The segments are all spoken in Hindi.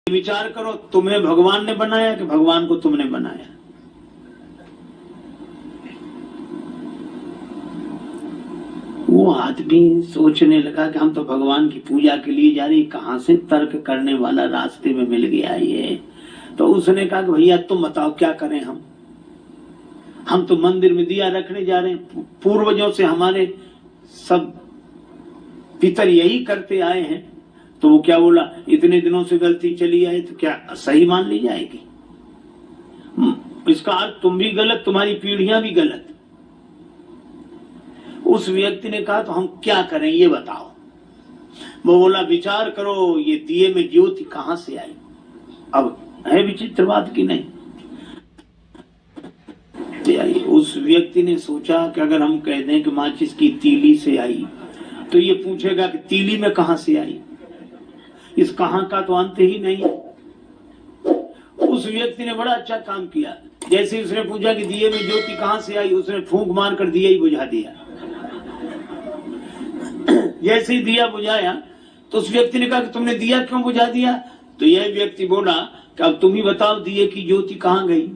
विचार करो, तुम्हें भगवान ने बनाया कि भगवान को तुमने बनाया? वो आदमी सोचने लगा कि हम तो भगवान की पूजा के लिए जा रहे, कहां से तर्क करने वाला रास्ते में मिल गया ये। तो उसने कहा कि भैया तुम बताओ क्या करें हम तो मंदिर में दिया रखने जा रहे हैं, पूर्वजों से हमारे सब पितर यही करते आए हैं। तो वो क्या बोला, इतने दिनों से गलती चली आई तो क्या सही मान ली जाएगी? इसका अर्थ तुम भी गलत, तुम्हारी पीढ़ियां भी गलत। उस व्यक्ति ने कहा तो हम क्या करें ये बताओ। वो बोला विचार करो, ये दिए में ज्योति कहां से आई? अब है विचित्र बात की नहीं? उस व्यक्ति ने सोचा कि अगर हम कह दें कि माचिस की तीली से आई तो ये पूछेगा कि तीली में कहां से आई। इस कहां का तो अंत ही नहीं। उस व्यक्ति ने बड़ा अच्छा काम किया। जैसे उसने पूछा कि दिए में ज्योति कहां से आई, उसने फूंक मार कर दिया ही बुझा दिया। जैसे ही दिया बुझाया तो उस व्यक्ति ने कहा कि तुमने दिया क्यों बुझा दिया? तो यह व्यक्ति बोला कि अब तुम ही बताओ दिए की ज्योति कहां गई?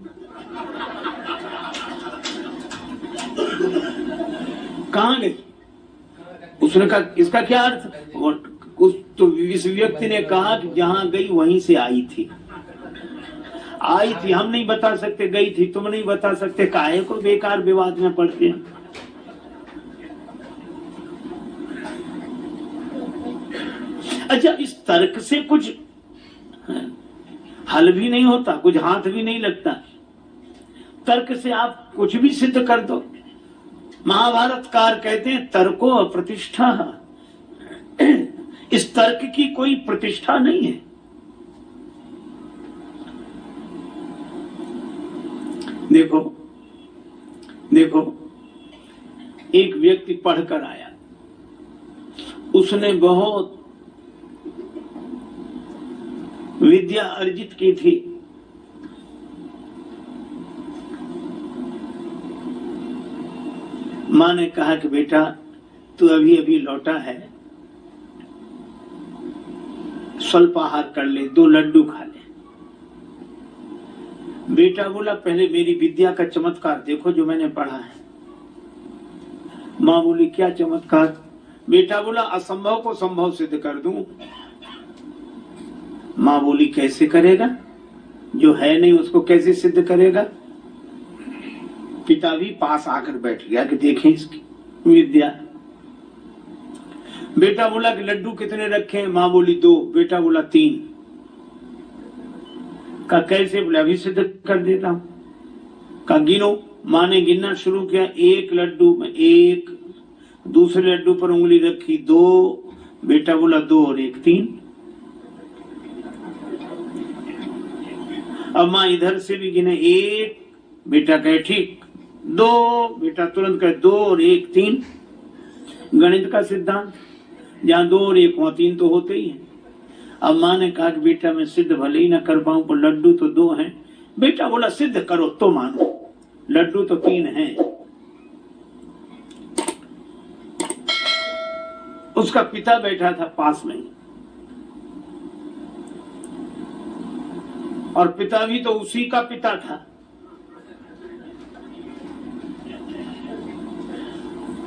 कहां गई? उसने कहा इसका क्या अर्थ? और तो इस व्यक्ति ने कहा कि जहां गई वहीं से आई थी। आई थी हम नहीं बता सकते, गई थी तुम नहीं बता सकते, काहे को बेकार विवाद में पड़ते हैं। अच्छा, इस तर्क से कुछ हल भी नहीं होता, कुछ हाथ भी नहीं लगता। तर्क से आप कुछ भी सिद्ध कर दो। महाभारतकार कहते हैं तर्को अप्रतिष्ठा। इस तर्क की कोई प्रतिष्ठा नहीं है। देखो देखो, एक व्यक्ति पढ़कर आया, उसने बहुत विद्या अर्जित की थी। माँ ने कहा कि बेटा तू अभी अभी लौटा है, स्वल्पाहार कर ले, 2 लड्डू खा ले। बेटा बोला पहले मेरी विद्या का चमत्कार देखो जो मैंने पढ़ा है। माँ बोली क्या चमत्कार? बेटा बोला असंभव को संभव सिद्ध कर दूं। माँ बोली कैसे करेगा? जो है नहीं उसको कैसे सिद्ध करेगा? पिता भी पास आकर बैठ गया कि देखें इसकी विद्या। बेटा बोला कि लड्डू कितने रखे हैं? माँ बोली 2। बेटा बोला 3। का कैसे? बोले अभी सिद्ध कर देता हूं। का गिनो। माँ ने गिनना शुरू किया, 1 लड्डू में 1, दूसरे लड्डू पर उंगली रखी 2। बेटा बोला 2 और 1 3। अब माँ इधर से भी गिने 1, बेटा कहे ठीक 2, बेटा तुरंत कहे 2 और 1 3। गणित का सिद्धांत, जहां 2 और 1 वहां 3 तो होते ही हैं। अब माँ ने कहा कि बेटा मैं सिद्ध भले ही ना कर पाऊं पर लड्डू तो 2 हैं। बेटा बोला सिद्ध करो तो मानो, लड्डू तो 3 हैं। उसका पिता बैठा था पास में, और पिता भी तो उसी का पिता था।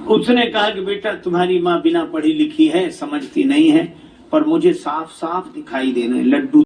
उसने कहा कि बेटा तुम्हारी माँ बिना पढ़ी लिखी है, समझती नहीं है, पर मुझे साफ साफ दिखाई दे रहे लड्डू